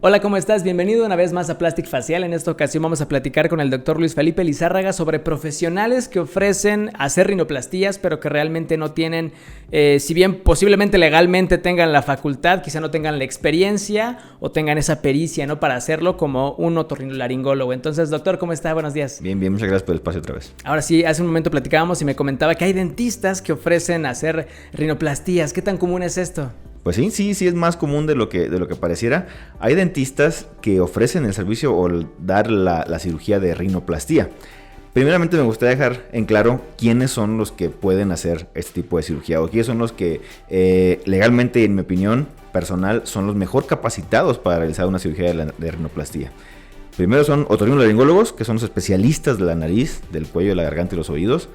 Hola, ¿cómo estás? Bienvenido una vez más a Plastic Facial. En esta ocasión vamos a platicar con el doctor Luis Felipe Lizárraga sobre profesionales que ofrecen hacer rinoplastías, pero que realmente no tienen, si bien posiblemente legalmente tengan la facultad, quizá no tengan la experiencia o tengan esa pericia, ¿no?, para hacerlo, como un otorrinolaringólogo. Entonces, doctor, ¿cómo está? Buenos días. Bien, muchas gracias por el espacio otra vez. Ahora sí, hace un momento platicábamos y me comentaba que hay dentistas que ofrecen hacer rinoplastías. ¿Qué tan común es esto? Pues sí, es más común de lo que pareciera. Hay dentistas que ofrecen el servicio o dar la cirugía de rinoplastía. Primeramente me gustaría dejar en claro quiénes son los que pueden hacer este tipo de cirugía, o quiénes son los que legalmente, en mi opinión personal, son los mejor capacitados para realizar una cirugía de rinoplastía. Primero son otorrinolaringólogos, que son los especialistas de la nariz, del cuello, de la garganta y los oídos.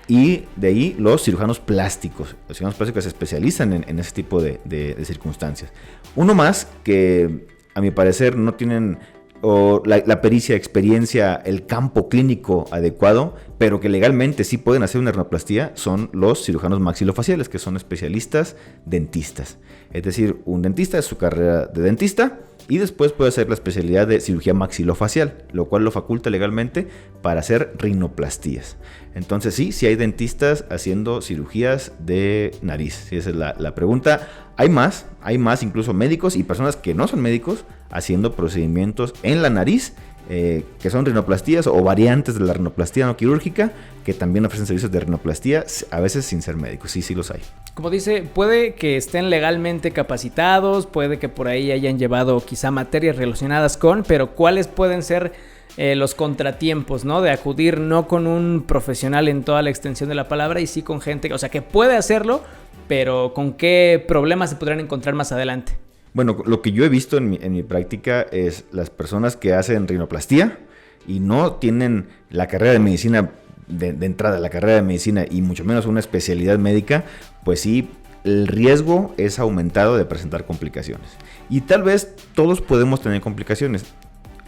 Y de ahí los cirujanos plásticos. Los cirujanos plásticos se especializan en ese tipo de circunstancias. Uno más que a mi parecer no tienen la pericia, experiencia, el campo clínico adecuado, pero que legalmente sí pueden hacer una rinoplastía, son los cirujanos maxilofaciales, que son especialistas dentistas. Es decir, un dentista es su carrera de dentista y después puede hacer la especialidad de cirugía maxilofacial, lo cual lo faculta legalmente para hacer rinoplastías. Entonces sí hay dentistas haciendo cirugías de nariz. Sí, esa es la pregunta. Hay más incluso médicos y personas que no son médicos haciendo procedimientos en la nariz, que son rinoplastías o variantes de la rinoplastía no quirúrgica, que también ofrecen servicios de rinoplastía, a veces sin ser médicos. Sí los hay. Como dice, puede que estén legalmente capacitados, puede que por ahí hayan llevado quizá materias relacionadas con, pero ¿cuáles pueden ser los contratiempos, ¿no?, de acudir no con un profesional en toda la extensión de la palabra y sí con gente, o sea, que puede hacerlo, pero con qué problemas se podrán encontrar más adelante? Bueno, lo que yo he visto en mi práctica es las personas que hacen rinoplastía y no tienen la carrera de medicina de entrada, la carrera de medicina y mucho menos una especialidad médica, pues sí, el riesgo es aumentado de presentar complicaciones. Y tal vez todos podemos tener complicaciones.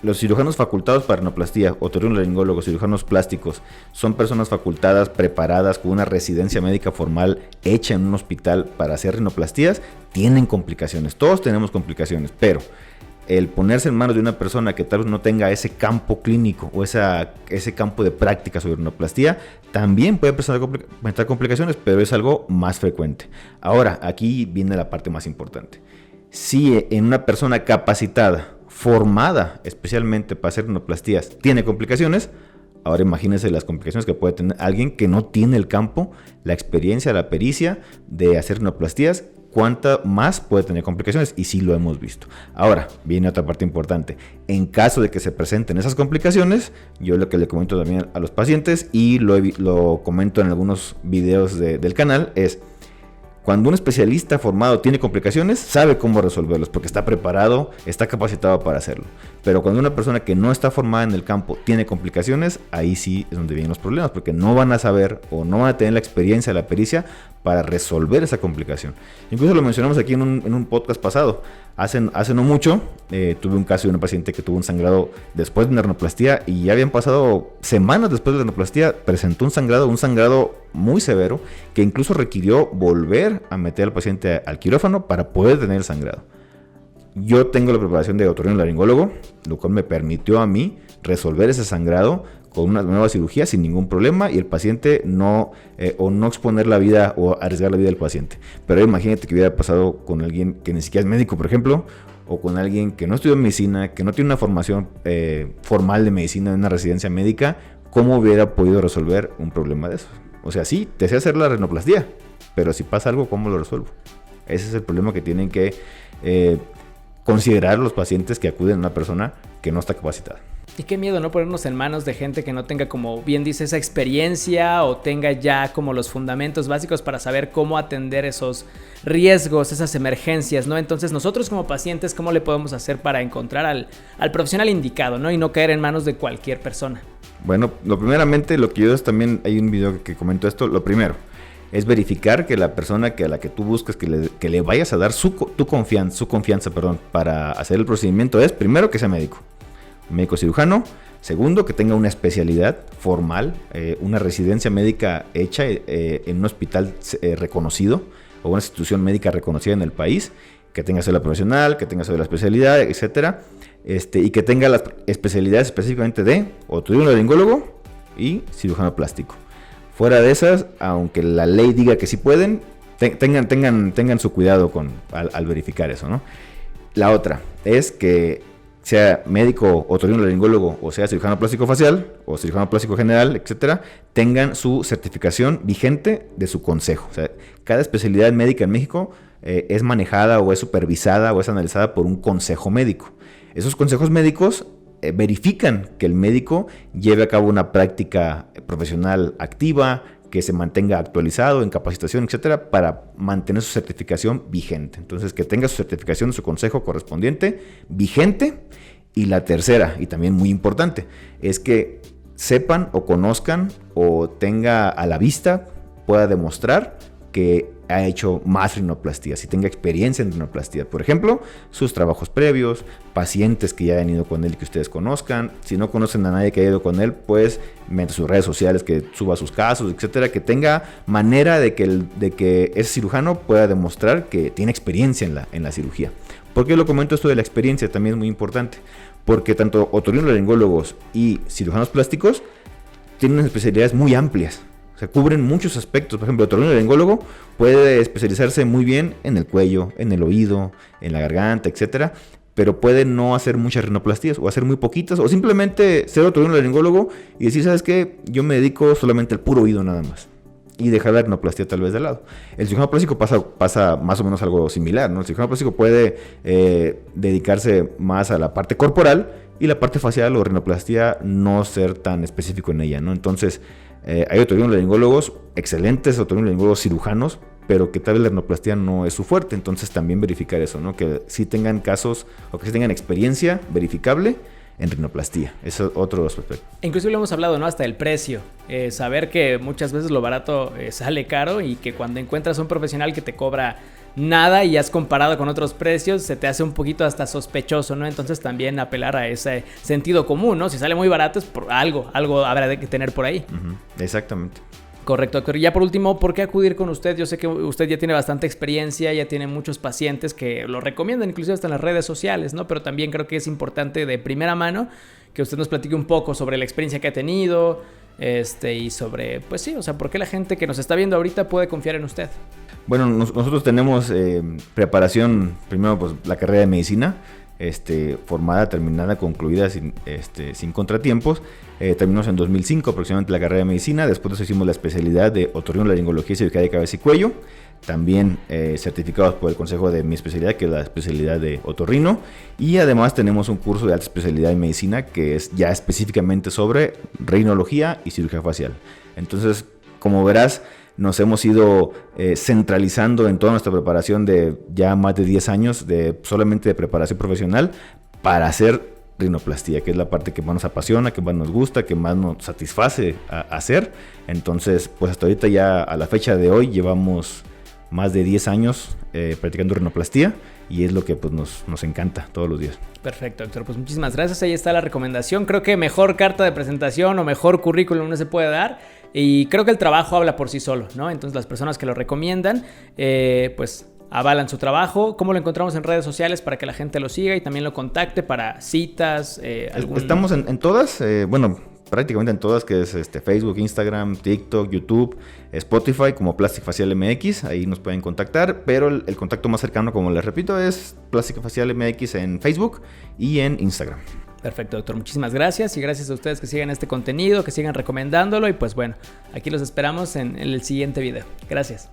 Los cirujanos facultados para rinoplastía, otorrinolaringólogos, cirujanos plásticos, son personas facultadas, preparadas, con una residencia médica formal hecha en un hospital para hacer rinoplastías, tienen complicaciones. Todos tenemos complicaciones, pero el ponerse en manos de una persona que tal vez no tenga ese campo clínico o ese campo de práctica sobre rinoplastía, también puede presentar complicaciones, pero es algo más frecuente. Ahora, aquí viene la parte más importante. Si en una persona capacitada, formada especialmente para hacer rinoplastías, tiene complicaciones, ahora imagínense las complicaciones que puede tener alguien que no tiene el campo, la experiencia, la pericia de hacer rinoplastías, cuánta más puede tener complicaciones, y sí lo hemos visto. Ahora, viene otra parte importante. En caso de que se presenten esas complicaciones, yo lo que le comento también a los pacientes, y lo comento en algunos videos del canal, es: cuando un especialista formado tiene complicaciones, sabe cómo resolverlos, porque está preparado, está capacitado para hacerlo. Pero cuando una persona que no está formada en el campo tiene complicaciones, ahí sí es donde vienen los problemas, porque no van a saber o no van a tener la experiencia, la pericia para resolver esa complicación. Incluso lo mencionamos aquí en un podcast pasado. Hace no mucho tuve un caso de una paciente que tuvo un sangrado después de una rinoplastía, y ya habían pasado semanas después de la rinoplastía, presentó un sangrado muy severo, que incluso requirió volver a meter al paciente al quirófano para poder tener el sangrado. Yo tengo la preparación de otorrinolaringólogo, lo cual me permitió a mí resolver ese sangrado con una nueva cirugía sin ningún problema, y el paciente no exponer la vida o arriesgar la vida del paciente. Pero imagínate que hubiera pasado con alguien que ni siquiera es médico, por ejemplo, o con alguien que no estudió medicina, que no tiene una formación formal de medicina en una residencia médica. ¿Cómo hubiera podido resolver un problema de eso? O sea, sí, te sé hacer la rinoplastía, pero si pasa algo, ¿cómo lo resuelvo? Ese es el problema que tienen que considerar los pacientes que acuden a una persona que no está capacitada. Y qué miedo, ¿no?, ponernos en manos de gente que no tenga, como bien dice, esa experiencia o tenga ya como los fundamentos básicos para saber cómo atender esos riesgos, esas emergencias, ¿no? Entonces, nosotros como pacientes, ¿cómo le podemos hacer para encontrar al profesional indicado, ¿no?, y no caer en manos de cualquier persona? Bueno, primeramente, lo que yo también hay un video que comento esto. Lo primero es verificar que la persona a la que tú buscas que le vayas a dar su confianza para hacer el procedimiento es, primero, que sea médico cirujano. Segundo, que tenga una especialidad formal, una residencia médica hecha en un hospital reconocido o una institución médica reconocida en el país, que tenga cédula profesional, que tenga cédula especialidad, etcétera, y que tenga las especialidades específicamente de otorrinolaringólogo y cirujano plástico. Fuera de esas, aunque la ley diga que sí pueden, tengan su cuidado al verificar eso, ¿no? La otra es que sea médico otorrinolaringólogo o sea cirujano plástico facial o cirujano plástico general, etcétera, tengan su certificación vigente de su consejo. O sea, cada especialidad médica en México es manejada o es supervisada o es analizada por un consejo médico. Esos consejos médicos verifican que el médico lleve a cabo una práctica profesional activa, que se mantenga actualizado en capacitación, etcétera, para mantener su certificación vigente. Entonces, que tenga su certificación de su consejo correspondiente vigente. Y la tercera, y también muy importante, es que sepan o conozcan o tenga a la vista, pueda demostrar que ha hecho más rinoplastías y tenga experiencia en rinoplastías. Por ejemplo, sus trabajos previos, pacientes que ya hayan ido con él y que ustedes conozcan. Si no conocen a nadie que haya ido con él, pues mediante sus redes sociales que suba sus casos, etcétera, que tenga manera de que ese cirujano pueda demostrar que tiene experiencia en la cirugía. ¿Por qué lo comento esto de la experiencia? También es muy importante, porque tanto otorrinolaringólogos y cirujanos plásticos tienen especialidades muy amplias. O sea, cubren muchos aspectos. Por ejemplo, el otorrinolaringólogo puede especializarse muy bien en el cuello, en el oído, en la garganta, etcétera, pero puede no hacer muchas rinoplastías o hacer muy poquitas, o simplemente ser otorrinolaringólogo y decir, ¿sabes qué? Yo me dedico solamente al puro oído nada más. Y dejar la rinoplastía tal vez de lado. El cirujano plástico pasa más o menos algo similar, ¿no? El cirujano plástico puede dedicarse más a la parte corporal y la parte facial o rinoplastía no ser tan específico en ella, ¿no? Entonces, hay otorrinolaringólogos, excelentes otorrinolaringólogos cirujanos, pero que tal vez la rinoplastía no es su fuerte. Entonces, también verificar eso, ¿no? Que sí tengan casos o que sí tengan experiencia verificable en rinoplastía. Eso es otro aspecto. Inclusive lo hemos hablado, ¿no? Hasta el precio. Saber que muchas veces lo barato sale caro y que cuando encuentras un profesional que te cobra nada y has comparado con otros precios, se te hace un poquito hasta sospechoso, ¿no? Entonces también apelar a ese sentido común, ¿no? Si sale muy barato es por algo habrá de tener por ahí. Exactamente. Correcto, doctor. Y ya por último, ¿por qué acudir con usted? Yo sé que usted ya tiene bastante experiencia, ya tiene muchos pacientes que lo recomiendan, inclusive hasta en las redes sociales, ¿no? Pero también creo que es importante de primera mano que usted nos platique un poco sobre la experiencia que ha tenido, y sobre, pues sí, o sea, por qué la gente que nos está viendo ahorita puede confiar en usted. Bueno, nosotros tenemos preparación, primero pues la carrera de medicina, formada, terminada, concluida sin contratiempos. Terminamos en 2005 aproximadamente la carrera de medicina. Después de eso hicimos la especialidad de otorrinolaringología y cirugía de cabeza y cuello, también certificados por el consejo de mi especialidad, que es la especialidad de otorrino. Y además tenemos un curso de alta especialidad en medicina que es ya específicamente sobre rinología y cirugía facial. Entonces, como verás, nos hemos ido centralizando en toda nuestra preparación de ya más de 10 años solamente de preparación profesional para hacer rinoplastía, que es la parte que más nos apasiona, que más nos gusta, que más nos satisface hacer. Entonces, pues hasta ahorita ya a la fecha de hoy llevamos más de 10 años practicando rinoplastía y es lo que pues nos encanta todos los días. Perfecto, doctor. Pues muchísimas gracias. Ahí está la recomendación. Creo que mejor carta de presentación o mejor currículum no se puede dar. Y creo que el trabajo habla por sí solo, ¿no? Entonces las personas que lo recomiendan, pues avalan su trabajo. ¿Cómo lo encontramos en redes sociales para que la gente lo siga y también lo contacte para citas? Estamos en todas, prácticamente en todas, que es Facebook, Instagram, TikTok, YouTube, Spotify, como Plastic Facial MX. Ahí nos pueden contactar, pero el contacto más cercano, como les repito, es Plastic Facial MX en Facebook y en Instagram. Perfecto, doctor. Muchísimas gracias y gracias a ustedes que sigan este contenido, que sigan recomendándolo y pues bueno, aquí los esperamos en el siguiente video. Gracias.